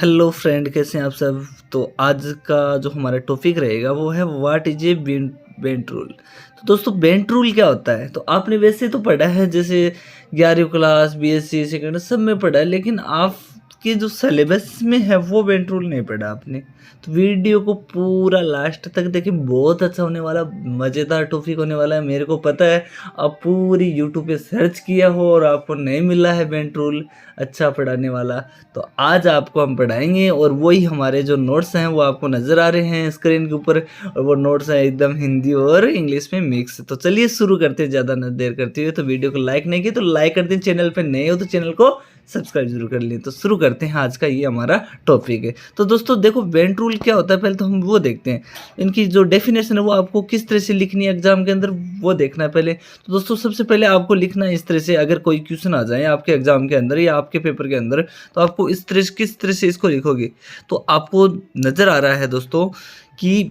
Hello friend, कैसे हैं आप सब। तो आज का जो हमारा टॉपिक रहेगा वो है what is a bent rule. तो दोस्तों, बेंट रूल क्या होता है? तो आपने वैसे तो पढ़ा है, जैसे 11वीं क्लास बीएससी सेकेंड सब में पढ़ा है, लेकिन आपके जो सिलेबस में है वो बेंट रूल नहीं पढ़ा आपने। तो वीडियो को पूरा लास्ट तक देखें, बहुत अच्छा होने वाला, मज़ेदार टॉपिक होने वाला है। मेरे को पता है आप पूरी यूट्यूब पे सर्च किया हो और आपको नहीं मिला है बेंट रूल अच्छा पढ़ाने वाला। तो आज आपको हम पढ़ाएंगे और वही हमारे जो नोट्स हैं वो आपको नज़र आ रहे हैं स्क्रीन के ऊपर, और वो नोट्स हैं एकदम हिंदी और इंग्लिश में मिक्स। तो चलिए शुरू करते हैं, ज़्यादा न देर करते हुए। तो वीडियो को लाइक नहीं किया तो लाइक कर दें, चैनल पे नए हो तो चैनल को सब्सक्राइब जरूर कर लें। तो शुरू करते हैं, आज का ये हमारा टॉपिक है। तो दोस्तों देखो, बेंट रूल क्या होता है पहले तो हम वो देखते हैं। इनकी जो डेफिनेशन है वो आपको किस तरह से लिखनी है एग्जाम के अंदर, वो देखना है पहले। तो दोस्तों सबसे पहले आपको लिखना है इस तरह से, अगर कोई क्वेश्चन आ जाए आपके एग्जाम के अंदर या आपके पेपर के अंदर, तो आपको इस तरह से किस तरह से इसको लिखोगे। तो आपको नज़र आ रहा है दोस्तों कि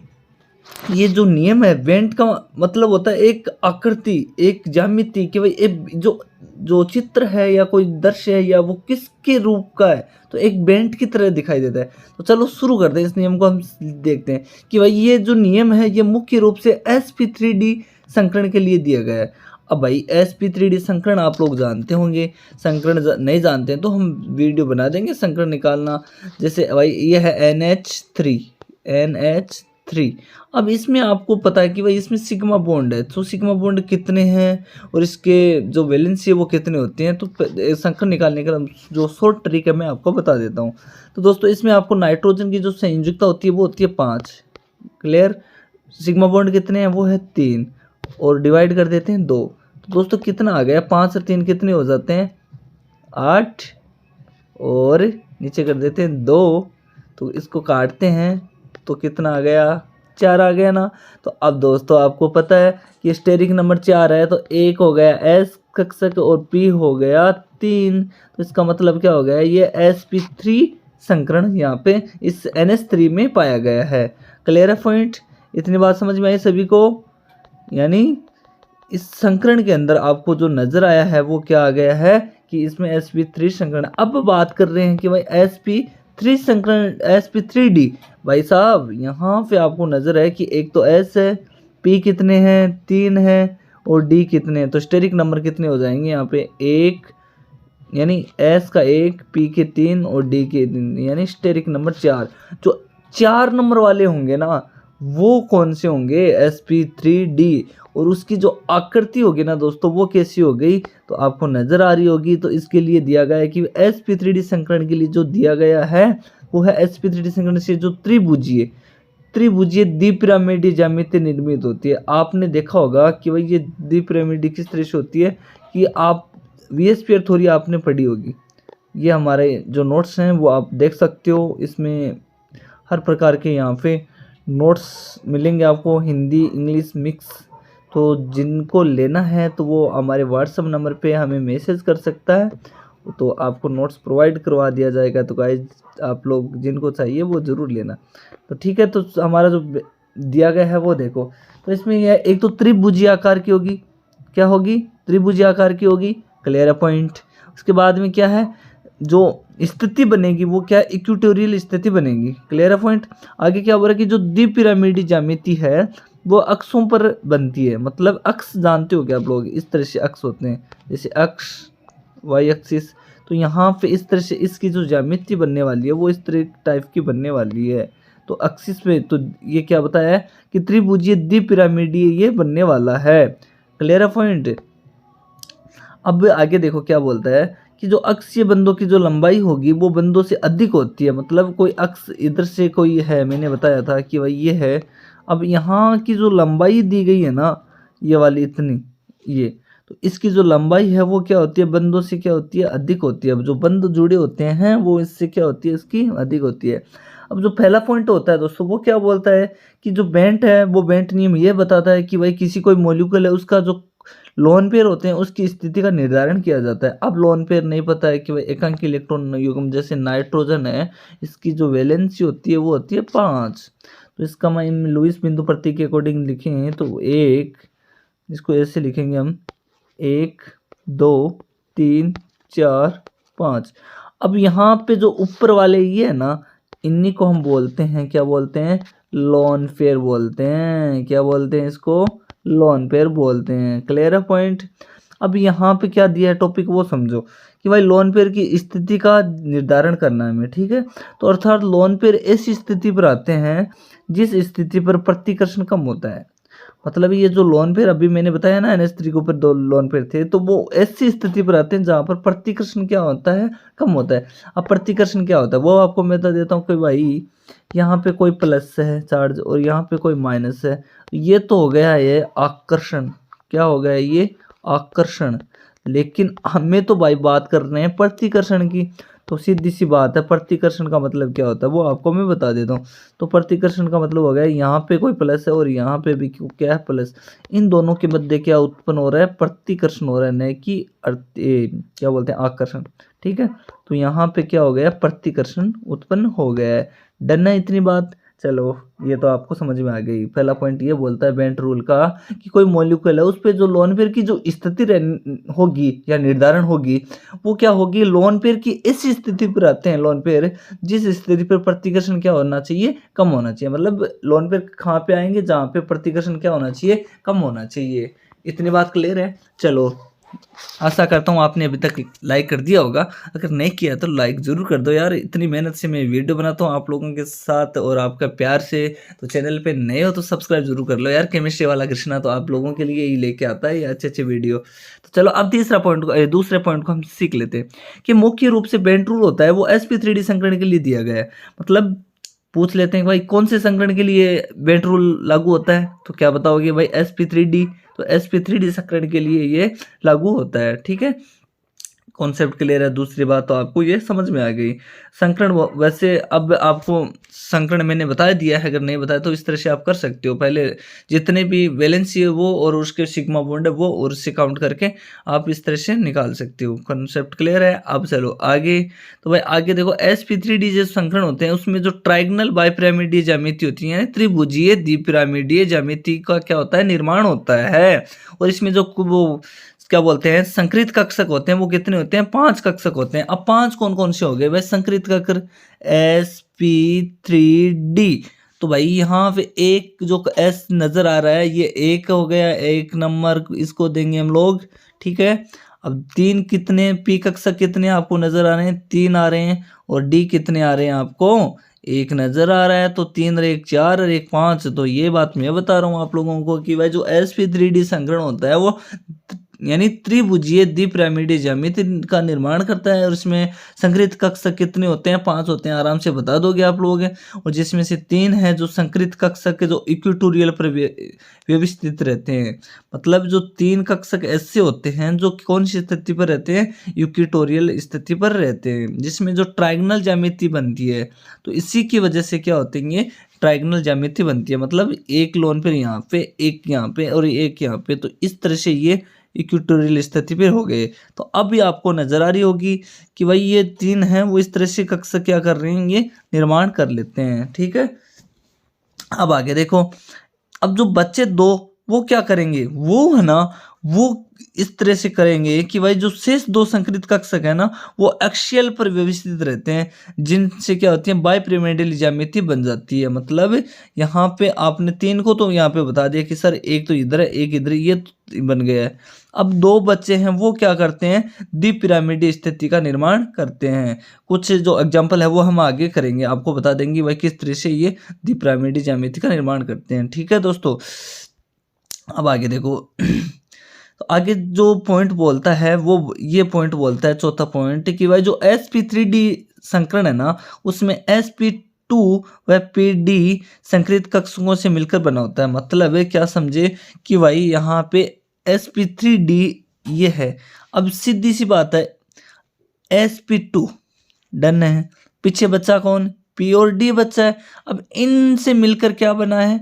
ये जो नियम है, बेंट का मतलब होता है एक आकृति, एक ज्यामिति, कि भाई एक जो जो चित्र है या कोई दृश्य है या वो किसके रूप का है, तो एक बेंट की तरह दिखाई देता है। तो चलो शुरू करते हैं, इस नियम को हम देखते हैं कि भाई ये जो नियम है ये मुख्य रूप से sp3d संकरण के लिए दिया गया है। अब भाई sp3d संकरण आप लोग जानते होंगे, संकरण नहीं जानते हैं तो हम वीडियो बना देंगे संकरण निकालना। जैसे भाई ये है NH3। अब इसमें आपको पता है कि भाई इसमें सिग्मा बॉन्ड है, तो सिग्मा बॉन्ड कितने हैं और इसके जो वैलेंसी है वो कितने होते हैं। तो संकरण निकालने का जो शॉर्ट ट्रिक है मैं आपको बता देता हूँ। तो दोस्तों इसमें आपको नाइट्रोजन की जो संयुक्ता होती है वो होती है 5। क्लियर? सिग्मा बॉन्ड कितने हैं? वो है 3 और डिवाइड कर देते हैं 2। तो दोस्तों कितना आ गया? 5 और 3 कितने हो जाते हैं? 8 और नीचे कर देते हैं 2। तो इसको काटते हैं तो कितना आ गया? 4 आ गया ना। तो अब दोस्तों आपको पता है कि स्टेरिक नंबर 4 है, तो एक हो गया एस कक्षक और पी हो गया 3। तो इसका मतलब क्या हो गया? ये sp3 संकरण यहाँ पे इस NH3 में पाया गया है। क्लियर है पॉइंट? इतनी बात समझ में आई सभी को? यानी इस संकरण के अंदर आपको जो नजर आया है वो क्या आ गया है कि इसमें sp3 संकरण। अब बात कर रहे हैं कि भाई sp3 संकरण sp3d। भाई साहब यहाँ पे आपको नजर है कि एक तो s है, p कितने हैं? 3 है और d कितने हैं? तो स्टेरिक नंबर कितने हो जाएंगे यहाँ पे? 1, यानी s का 1, p के 3 और d के 3, यानी स्टेरिक नंबर 4। जो 4 नंबर वाले होंगे ना वो कौन से होंगे? sp3d। और उसकी जो आकृति होगी ना दोस्तों वो कैसी हो गई तो आपको नजर आ रही होगी। तो इसके लिए दिया गया है कि sp3d संकरण के लिए जो दिया गया है वो है sp3d संकरण से जो त्रिभुजीय द्विपिरामिडीय ज्यामिति निर्मित होती है। आपने देखा होगा कि भाई ये द्विपिरामिडीय किस तरह से होती है कि आप वीएसपीआर थ्योरी आपने पढ़ी होगी। ये हमारे जो नोट्स हैं वो आप देख सकते हो, इसमें हर प्रकार के यहाँ पे नोट्स मिलेंगे आपको, हिंदी इंग्लिश मिक्स। तो जिनको लेना है तो वो हमारे व्हाट्सएप नंबर पे हमें मैसेज कर सकता है, तो आपको नोट्स प्रोवाइड करवा दिया जाएगा। तो गाइज आप लोग जिनको चाहिए वो ज़रूर लेना। तो ठीक है, तो हमारा जो दिया गया है वो देखो। तो इसमें यह एक तो त्रिभुजीय आकार की होगी। क्या होगी? त्रिभुजीय आकार की होगी। Clear point? उसके बाद में क्या है, जो स्थिति बनेगी वो क्या? इक्वेटोरियल स्थिति बनेगी। Clear point? आगे क्या हो रहा है कि जो द्विपिरामिडीय ज्यामिति है वो अक्षों पर बनती है। मतलब अक्ष जानते हो क्या आप लोग? इस तरह से अक्ष होते हैं, जैसे अक्ष वाई एक्सिस। तो यहाँ पे इस तरह से इसकी जो ज्यामिति बनने वाली है वो इस तरह टाइप की बनने वाली है। तो एक्सिस पे तो ये क्या बताया है कि त्रिभुजीय द्विपिरामिडीय ये बनने वाला है। Clear point? अब आगे देखो क्या बोलता है कि जो अक्षीय बंदों की जो लंबाई होगी वो बंदों से अधिक होती है। मतलब कोई अक्ष इधर से कोई है, मैंने बताया था कि भाई ये है। अब यहाँ की जो लंबाई दी गई है ना, ये वाली इतनी, ये तो इसकी जो लंबाई है वो क्या होती है? बंदों से क्या होती है? अधिक होती है। अब जो बंद जुड़े होते हैं वो इससे क्या होती है? इसकी अधिक होती है। अब जो पहला पॉइंट होता है दोस्तों वो क्या बोलता है कि जो बेंट है वो बेंट नियम ये बताता है कि भाई किसी कोई मॉलिक्यूल है उसका जो लोन पेयर होते हैं उसकी स्थिति का निर्धारण किया जाता है। अब लोन पेयर नहीं पता है कि भाई एकांकी इलेक्ट्रॉन युग्म जैसे नाइट्रोजन है, इसकी जो वैलेंसी होती है वो होती है 5। तो इसका मैं लुईस बिंदु प्रतीक के अकॉर्डिंग लिखें तो 1, इसको ऐसे लिखेंगे हम 1 2 3 4 5। अब यहाँ पे जो ऊपर वाले ये है ना, इन्हीं को हम बोलते हैं, क्या बोलते हैं, लोन पेयर बोलते हैं। क्या बोलते हैं इसको, लोन पेयर बोलते हैं। क्लियर है पॉइंट। अब यहाँ पे क्या दिया है टॉपिक वो समझो कि भाई लोन पेयर की स्थिति का निर्धारण करना है हमें, ठीक है। तो अर्थात लोन पेयर ऐसी स्थिति पर आते हैं जिस स्थिति पर प्रतिकर्षण कम होता है। मतलब ये जो लोन पेयर अभी मैंने बताया ना, NH3 के ऊपर 2 लोन पेयर थे, तो वो ऐसी स्थिति पर आते हैं जहाँ पर प्रतिकर्षण क्या होता है, कम होता है। अब प्रतिकर्षण क्या होता है वो आपको मैं बता देता हूँ कि भाई यहाँ पे कोई प्लस है चार्ज और यहाँ पे कोई माइनस है, ये तो हो गया ये आकर्षण। क्या हो गया ये, आकर्षण। लेकिन हमें तो भाई बात कर रहे हैं प्रतिकर्षण की, तो सीधी सी बात है प्रतिकर्षण का मतलब क्या होता है वो आपको मैं बता देता हूँ। तो प्रतिकर्षण का मतलब हो गया यहाँ पे कोई प्लस है और यहाँ पे भी क्या है, प्लस। इन दोनों के मध्य क्या उत्पन्न हो रहा है, प्रतिकर्षण हो रहा है, न कि क्या बोलते हैं, आकर्षण। ठीक है, तो यहाँ पे क्या हो गया, प्रतिकर्षण उत्पन्न हो गया है। डन है इतनी बात। चलो ये तो आपको समझ में आ गई। पहला पॉइंट ये बोलता है बेंट रूल का कि कोई मॉलिक्यूल है उस पे जो लोन पेयर की जो स्थिति होगी या निर्धारण होगी वो क्या होगी, लोन पेयर की इस स्थिति पर आते हैं लोन पेयर जिस स्थिति पर प्रतिकर्षण क्या होना चाहिए, कम होना चाहिए। मतलब लोन पेयर कहाँ पे आएंगे, जहाँ पे प्रतिकर्षण क्या होना चाहिए, कम होना चाहिए। इतनी बात क्लियर है। चलो आशा करता हूँ आपने अभी तक लाइक कर दिया होगा, अगर नहीं किया तो लाइक ज़रूर कर दो यार। इतनी मेहनत से मैं वीडियो बनाता हूँ आप लोगों के साथ और आपका प्यार से, तो चैनल पे नए हो तो सब्सक्राइब जरूर कर लो यार। केमिस्ट्री वाला कृष्णा तो आप लोगों के लिए ही लेके आता है ये अच्छे अच्छे वीडियो। तो चलो अब दूसरे पॉइंट को हम सीख लेते हैं कि मुख्य रूप से बेंट रूल होता है वो sp3d संकरण के लिए दिया गया है। मतलब पूछ लेते हैं भाई कौन से संकरण के लिए बेंट रूल लागू होता है, तो क्या बताओगे भाई, sp3d। तो sp3d संकरण के लिए ये लागू होता है। ठीक है, कॉन्सेप्ट क्लियर है। दूसरी बात तो आपको ये समझ में आ गई। संकरण वैसे अब आपको संकरण मैंने बता दिया है, अगर नहीं बताया तो इस तरह से आप कर सकते हो। पहले जितने भी वैलेंसी है वो और उसके सिग्मा बॉन्ड है वो और उससे काउंट करके आप इस तरह से निकाल सकते हो। कॉन्सेप्ट क्लियर है। अब चलो आगे। तो भाई आगे देखो sp3d जो संकरण होते हैं उसमें जो ट्राइगनल बाइपिरामिडीय ज्यामिति होती है, त्रिभुजीय द्विपिरामिडीय ज्यामिति का क्या होता है, निर्माण होता है। और इसमें जो वो क्या बोलते हैं संकृत कक्षक होते हैं वो कितने होते हैं, 5 कक्षक होते हैं। अब 5 कौन कौन से हो गए भाई, संकृत कक्षक sp3d। तो भाई यहाँ पे एक जो s नजर आ रहा है ये एक हो गया, 1 नंबर इसको देंगे हम लोग। ठीक है, अब 3 कितने p कक्षक कितने आपको नजर आ रहे हैं, 3 आ रहे हैं। और d कितने आ रहे हैं आपको, 1 नजर आ रहा है। तो 3 और 1 4 और 1 5। तो ये बात मैं बता रहा हूँ आप लोगों को कि भाई जो sp3d संकरण होता है वो यानी त्रिभुजीय द्विपिरामिडीय ज्यामिति का निर्माण करता है। और इसमें संकृत कक्षक कितने होते हैं, 5 होते हैं, आराम से बता दोगे आप लोग। और जिसमें से 3 है जो संकृत कक्षक के जो इक्वेटोरियल पर व्यवस्थित रहते हैं। मतलब जो 3 कक्षक ऐसे होते हैं जो कौन सी स्थिति पर रहते हैं, इक्वेटोरियल स्थिति पर रहते हैं, जिसमें जो ट्राइगोनल ज्यामिति बनती है। तो इसी की वजह से क्या होते हैं, ये ट्राइगोनल ज्यामिति बनती है। मतलब एक लोन पे यहाँ पे, एक यहाँ पे और एक यहाँ पे, तो इस तरह से ये इक्वेटोरियल स्थिति पे हो गए। तो अब भी आपको नजर आ रही होगी कि भाई ये 3 हैं वो इस तरह से कक्षक क्या कर रहे हैं, ये निर्माण कर लेते हैं। ठीक है, अब आगे देखो। अब जो बच्चे 2 वो क्या करेंगे, वो है ना वो इस तरह से करेंगे कि भाई जो शेष 2 संकृत कक्षक है ना वो एक्सियल पर व्यवस्थित रहते हैं, जिनसे क्या होती है, बाइपिरामिडल ज्यामिति बन जाती है। मतलब यहाँ पे आपने 3 को तो यहाँ पे बता दिया कि सर एक तो इधर है एक इधर, ये तो बन गया है। अब 2 बच्चे हैं वो क्या करते हैं, द्विपिरामिडीय स्थिति का निर्माण करते हैं। कुछ जो एग्जाम्पल है वो हम आगे करेंगे, आपको बता देंगे भाई किस तरह से ये द्विपिरामिडीय ज्यामिति का निर्माण करते हैं। ठीक है दोस्तों, अब आगे देखो। तो आगे जो पॉइंट बोलता है वो ये पॉइंट बोलता है, चौथा पॉइंट, कि भाई जो sp3d संकरण है ना उसमें sp2 व pd संकृत कक्षकों से मिलकर बना होता है। मतलब है क्या समझे कि भाई यहाँ पे sp3d ये है। अब सीधी सी बात है, sp2 डन है, पीछे बच्चा कौन, p और d बच्चा है। अब इनसे मिलकर क्या बना है,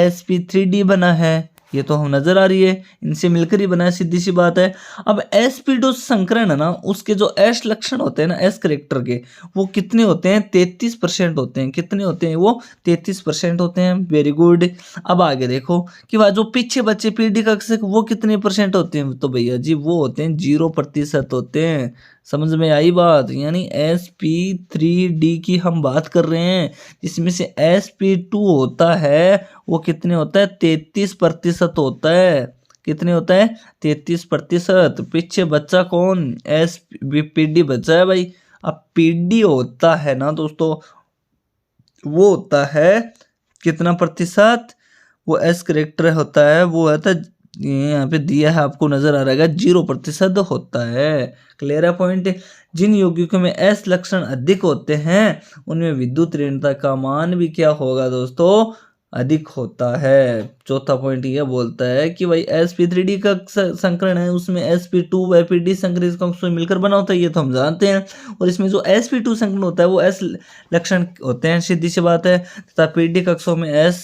sp3d बना है। ये तो हम नजर आ रही है, इनसे मिलकर ही बना है, सीधी सी बात है। अब sp2 संकरण है ना उसके जो s लक्षण होते हैं ना, s करेक्टर के, वो कितने होते हैं, 33% होते हैं। कितने होते हैं वो, 33% होते हैं। Very good. अब आगे देखो कि वह जो पीछे बच्चे pd कक्षक वो कितने परसेंट होते हैं, तो भैया जी वो होते हैं 0% होते हैं। समझ में आई बात। यानी sp3d की हम बात कर रहे हैं, जिसमें से sp2 होता है वो कितने होता है 33% होता है। कितने होता है 33%। पीछे बच्चा कौन pd बच्चा है भाई। अब pd होता है ना दोस्तों, वो होता है कितना प्रतिशत, वो एस करेक्टर होता है, वो होता है ये यहाँ पे दिया है आपको नजर आ रहा है 0% होता है। क्लियर है पॉइंट। जिन यौगिकों में एस लक्षण अधिक होते हैं उनमें विद्युत ऋणता का मान भी क्या होगा दोस्तों, अधिक होता है। चौथा पॉइंट ये बोलता है कि भाई sp3d का संकरण है उसमें sp2 व pd संकरित कक्षों से मिलकर बना होता है, ये तो हम जानते हैं। और इसमें जो sp2 संकरण होता है वो s लक्षण होते हैं, सीधी सी बात है। तथा pd कक्षों में s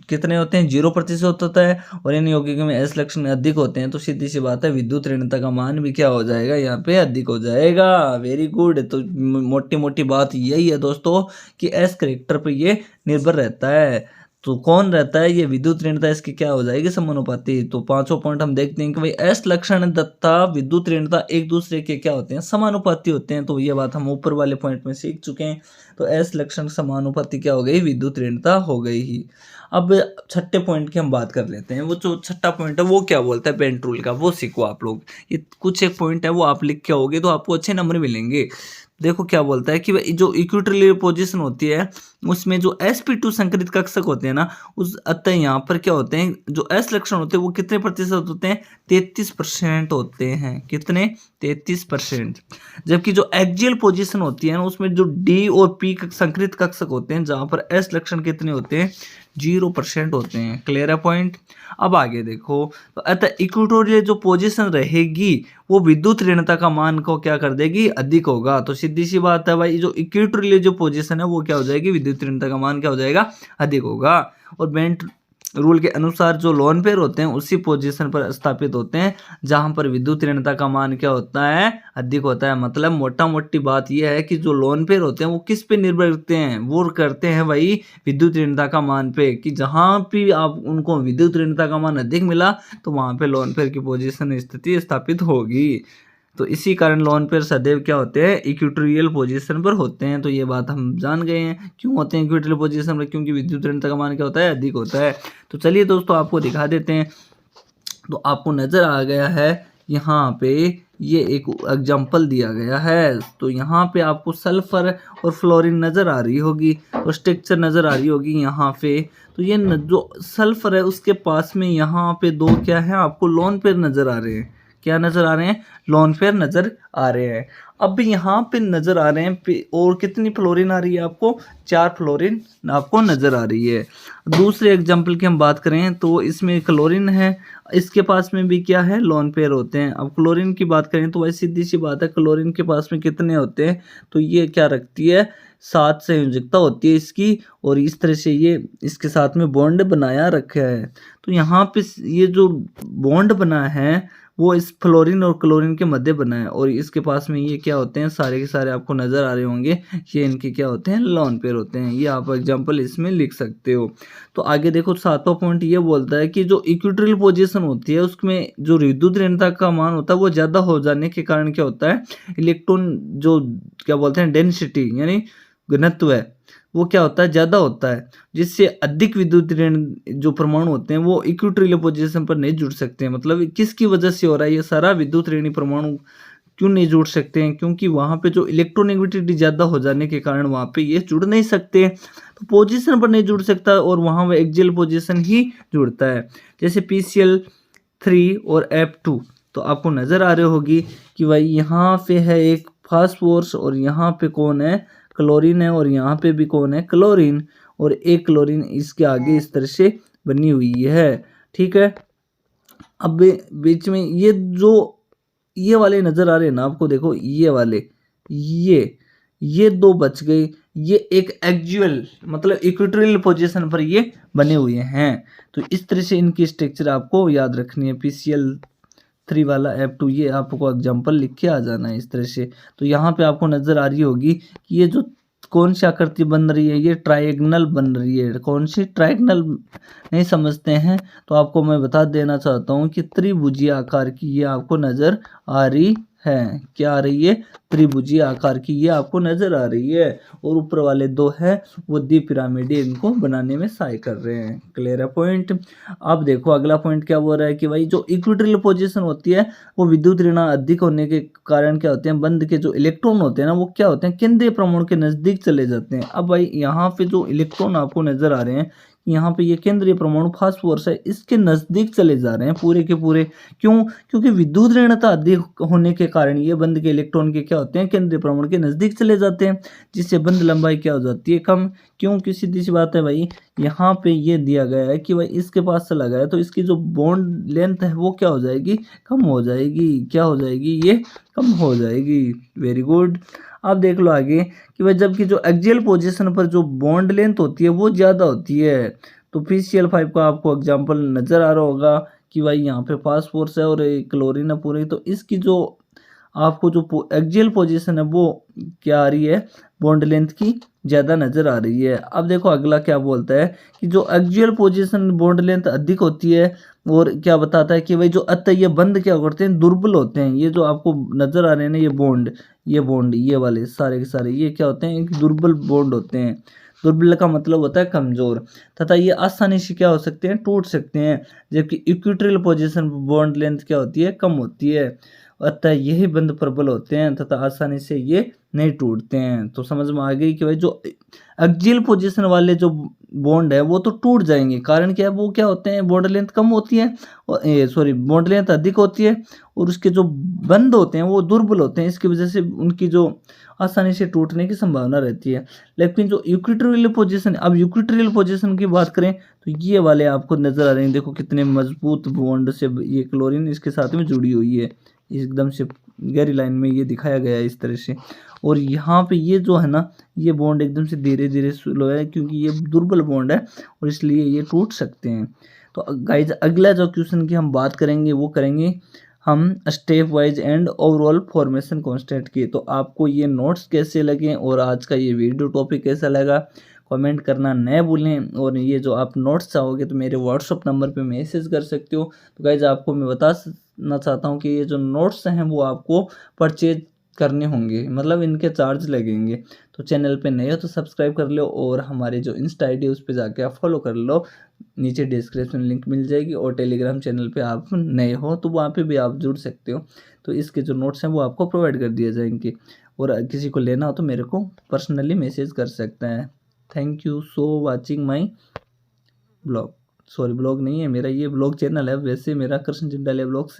कितने होते हैं 0% होता है, और इन यौगिकों में एस लक्षण अधिक होते हैं, तो सीधी सी बात है विद्युत ऋणता का मान भी क्या हो जाएगा, यहाँ पे अधिक हो जाएगा। Very good. तो मोटी मोटी बात यही है दोस्तों कि एस करेक्टर पे ये निर्भर रहता है। तो कौन रहता है, ये विद्युत ऋणता इसकी क्या हो जाएगी समानुपाती। तो पांचों पॉइंट हम देखते हैं कि भाई एस लक्षण तथा विद्युत ऋणता एक दूसरे के क्या होते हैं, समानुपाती होते हैं। तो ये बात हम ऊपर वाले पॉइंट में सीख चुके हैं। तो एस लक्षण समानुपाती क्या हो गई, विद्युत ऋणता हो गई ही। अब छठे पॉइंट की हम बात कर लेते हैं। वो जो छठा पॉइंट है वो क्या बोलता है बेंट रूल का, वो सीखो आप लोग। ये कुछ एक पॉइंट है वो आप लिख के आओगे तो आपको अच्छे नंबर मिलेंगे। देखो क्या बोलता है कि जो इक्विटोरियल पोजीशन होती है उसमें जो sp2 संकरित कक्षक होते हैं ना, उस अतः यहाँ पर क्या होते हैं, जो s लक्षण होते हैं वो कितने प्रतिशत होते हैं, 33% होते हैं। कितने 33%। जबकि जो एक्सियल पोजीशन होती है ना उसमें जो d और p संकरित कक्षक होते हैं जहां पर s लक्षण कितने होते हैं, 0% होते हैं। क्लियर है पॉइंट। अब आगे देखो, तो अतः इक्विटोरियल जो पोजीशन रहेगी वो विद्युत ऋणता का मान को क्या कर देगी, अधिक होगा। तो सीधी सी बात है भाई, जो इक्विटोरियल जो पोजीशन है वो क्या हो जाएगी, विद्युत ऋणता का मान क्या हो जाएगा, अधिक होगा। और बेंट रूल के अनुसार जो लोन पेयर होते हैं उसी पोजीशन पर स्थापित होते हैं जहां पर विद्युत ऋणता का मान क्या होता है, अधिक होता है। मतलब मोटा मोटी बात यह है कि जो लोन पेयर होते हैं वो किस पे निर्भर करते हैं, वो करते हैं भाई विद्युत ऋणता का मान पे, कि जहां भी आप उनको विद्युत ऋणता का मान अधिक मिला तो वहां पे लोन पेयर की पोजीशन स्थिति स्थापित होगी। तो इसी कारण लोन पेयर सदैव क्या होते हैं, इक्विटोरियल पोजीशन पर होते हैं। तो ये बात हम जान गए हैं क्यों होते हैं इक्विटोरियल पोजीशन पर, क्योंकि विद्युत ऋणता का मान क्या होता है, अधिक होता है। तो चलिए दोस्तों आपको दिखा देते हैं। तो आपको नजर आ गया है यहाँ पे ये एक एग्जाम्पल दिया गया है। तो यहाँ पे आपको सल्फर और फ्लोरीन नजर आ रही होगी, तो स्ट्रक्चर नजर आ रही होगी यहाँ पे। तो ये जो सल्फर है उसके पास में यहाँ पे दो क्या है, आपको लोन पेयर नजर आ रहे हैं। क्या नजर आ रहे हैं, लोन पेयर नजर आ रहे हैं। अब यहाँ पे नजर आ रहे हैं, और कितनी फ्लोरीन आ रही है आपको, 4 फ्लोरीन आपको नजर आ रही है। दूसरे एग्जाम्पल की हम बात करें तो इसमें क्लोरीन है, इसके पास में भी क्या है, लोन पेयर होते हैं। अब क्लोरीन की बात करें तो वही सीधी सी बात है, क्लोरीन के पास में कितने होते हैं, तो ये क्या रखती है, 7 संयोजकता होती है इसकी, और इस तरह से ये इसके साथ में बॉन्ड बनाया रखा है। तो यहाँ पे ये जो बॉन्ड बना है वो इस फ्लोरीन और क्लोरीन के मध्य बना है, और इसके पास में ये क्या होते हैं, सारे के सारे आपको नजर आ रहे होंगे, ये इनके क्या होते हैं, लोन पेयर होते हैं। ये आप एग्जांपल इसमें लिख सकते हो। तो आगे देखो 7वां पॉइंट ये बोलता है कि जो इक्विटोरियल पोजीशन होती है उसमें जो विद्युत ऋणता का मान होता है वो ज्यादा हो जाने के कारण क्या होता है, इलेक्ट्रॉन जो क्या बोलते हैं डेंसिटी यानी घनत्व है वो क्या होता है, ज्यादा होता है, जिससे अधिक विद्युत ऋण जो परमाणु होते हैं वो इक्विटोरियल पोजीशन पर नहीं जुड़ सकते हैं। मतलब किसकी वजह से हो रहा है ये सारा, विद्युत ऋणी परमाणु क्यों नहीं जुड़ सकते हैं, क्योंकि वहां पे जो इलेक्ट्रोनेगेटिविटी ज्यादा हो जाने के कारण वहां पे ये जुड़ नहीं सकते। तो पोजीशन पर नहीं जुड़ सकता और वहां वो एक्सियल पोजीशन ही जुड़ता है, जैसे PCl3 और F2। तो आपको नजर आ रही होगी कि भाई यहाँ पे है एक फास्फोरस और यहाँ पे कौन है, क्लोरीन है, और यहाँ पे भी कौन है, क्लोरीन, और एक क्लोरीन इसके आगे इस तरह से बनी हुई है। ठीक है। अब बीच में ये जो ये वाले नजर आ रहे हैं ना आपको, देखो ये वाले, ये दो बच गए, ये एक एक्सियल मतलब इक्वेटोरियल पोजीशन पर ये बने हुए हैं। तो इस तरह से इनकी स्ट्रक्चर आपको याद रखनी है। PCl3 वाला F2, ये आपको एग्जांपल लिख के आ जाना है इस तरह से। तो यहाँ पे आपको नजर आ रही होगी कि ये जो कौन सी आकृति बन रही है, ये ट्रायंगल बन रही है। कौन सी, ट्रायंगल नहीं समझते हैं तो आपको मैं बता देना चाहता हूँ कि त्रिभुजीय आकार की ये आपको नजर आ रही है, क्या आ रही है, त्रिभुजीय आकार की ये आपको नजर आ रही है। और ऊपर वाले दो है वो द्वीप पिरामिड इनको बनाने में सहाय कर रहे हैं। क्लियर है पॉइंट। अब देखो अगला पॉइंट क्या बोल रहा है कि भाई जो इक्वेटोरियल पोजीशन होती है वो विद्युत ऋण अधिक होने के कारण क्या होते हैं, बंध के जो इलेक्ट्रॉन होते हैं ना वो क्या होते हैं, केंद्रीय परमाणु के नजदीक चले जाते हैं। अब भाई यहाँ पे जो इलेक्ट्रॉन आपको नजर आ रहे हैं, यहाँ पे ये केंद्रीय परमाणु फास्फोरस है, इसके नजदीक चले जा रहे हैं पूरे के पूरे। क्यों? क्योंकि विद्युत ऋणता अधिक होने के कारण ये बंध के इलेक्ट्रॉन के क्या होते हैं, केंद्रीय परमाणु के नजदीक चले जाते हैं, जिससे बंध लंबाई क्या हो जाती है, कम। क्यों? कि सीधी सी बात है भाई, यहाँ पे ये दिया गया है कि भाई इसके पास चला गया तो इसकी जो बॉन्ड लेंथ है वो क्या हो जाएगी, कम हो जाएगी। क्या हो जाएगी, ये कम हो जाएगी। Very good. अब देख लो आगे कि भाई जबकि जो एक्सियल पोजीशन पर जो बॉन्ड लेंथ होती है वो ज़्यादा होती है। तो PCl5 का आपको एग्जांपल नज़र आ रहा होगा कि भाई यहाँ पे फास्फोरस है और क्लोरीन है पूरी, तो इसकी जो आपको जो एक्सियल पोजीशन है वो क्या आ रही है, बॉन्ड लेंथ की ज़्यादा नज़र आ रही है। अब देखो अगला क्या बोलता है कि जो एक्सियल पोजीशन बॉन्ड लेंथ अधिक होती है और क्या बताता है कि भाई जो अतः ये बंध क्या करते हैं, दुर्बल होते हैं। ये जो आपको नज़र आ रहे हैं ना, ये बॉन्ड ये वाले सारे के सारे ये क्या होते हैं, एक दुर्बल बॉन्ड होते हैं। दुर्बल का मतलब होता है कमजोर, तथा ये आसानी से क्या हो सकते हैं, टूट सकते हैं। जबकि इक्वेटोरियल पोजीशन बॉन्ड लेंथ क्या होती है, कम होती है, अतः यही बंध प्रबल होते हैं तथा आसानी से ये नहीं टूटते हैं। तो समझ में आ गई कि भाई जो एक्सियल पोजीशन वाले जो बॉन्ड है वो तो टूट जाएंगे, कारण क्या है, वो क्या होते हैं, बॉन्ड लेंथ कम होती है और बॉन्ड लेंथ अधिक होती है और उसके जो बंध होते हैं वो दुर्बल होते हैं, इसकी वजह से उनकी जो आसानी से टूटने की संभावना रहती है। लेकिन जो इक्वेटोरियल पोजीशन, अब इक्वेटोरियल पोजीशन की बात करें तो ये वाले आपको नजर आ रहे हैं, देखो कितने मजबूत बॉन्ड से ये क्लोरीन इसके साथ में जुड़ी हुई है, एकदम से गहरी लाइन में ये दिखाया गया है इस तरह से। और यहाँ पे ये जो है ना, ये बॉन्ड एकदम से धीरे धीरे स्लो है क्योंकि ये दुर्बल बॉन्ड है और इसलिए ये टूट सकते हैं। तो गाइज अगला जो क्वेश्चन की हम बात करेंगे वो करेंगे हम step wise and overall formation constant की। तो आपको ये नोट्स कैसे लगे और आज का ये वीडियो टॉपिक कैसा लगा कमेंट करना न भूलें। और ये जो आप नोट्स चाहोगे तो मेरे व्हाट्सअप नंबर पे मैसेज कर सकते हो। तो गाइज आपको मैं बताना चाहता हूँ कि ये जो नोट्स हैं वो आपको परचेज करने होंगे, मतलब इनके चार्ज लगेंगे। तो चैनल पे नए हो तो सब्सक्राइब कर लो और हमारे जो इंस्टा ID उस पर जाके आप फॉलो कर लो, नीचे डिस्क्रिप्शन लिंक मिल जाएगी। और टेलीग्राम चैनल पे आप नए हो तो वहाँ पे भी आप जुड़ सकते हो। तो इसके जो नोट्स हैं वो आपको प्रोवाइड कर दिए जाएंगे और किसी को लेना हो तो मेरे को पर्सनली मैसेज कर सकते हैं। Thank you so watching my blog, sorry blog नहीं है मेरा, ये ब्लॉग चैनल है वैसे मेरा, कृष्ण जिंडालिया ब्लॉग्स।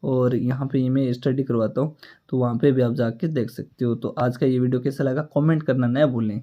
और यहाँ पे ये मैं स्टडी करवाता हूँ तो वहाँ पे भी आप जाके देख सकते हो। तो आज का ये वीडियो कैसा लगा कमेंट करना न भूलें।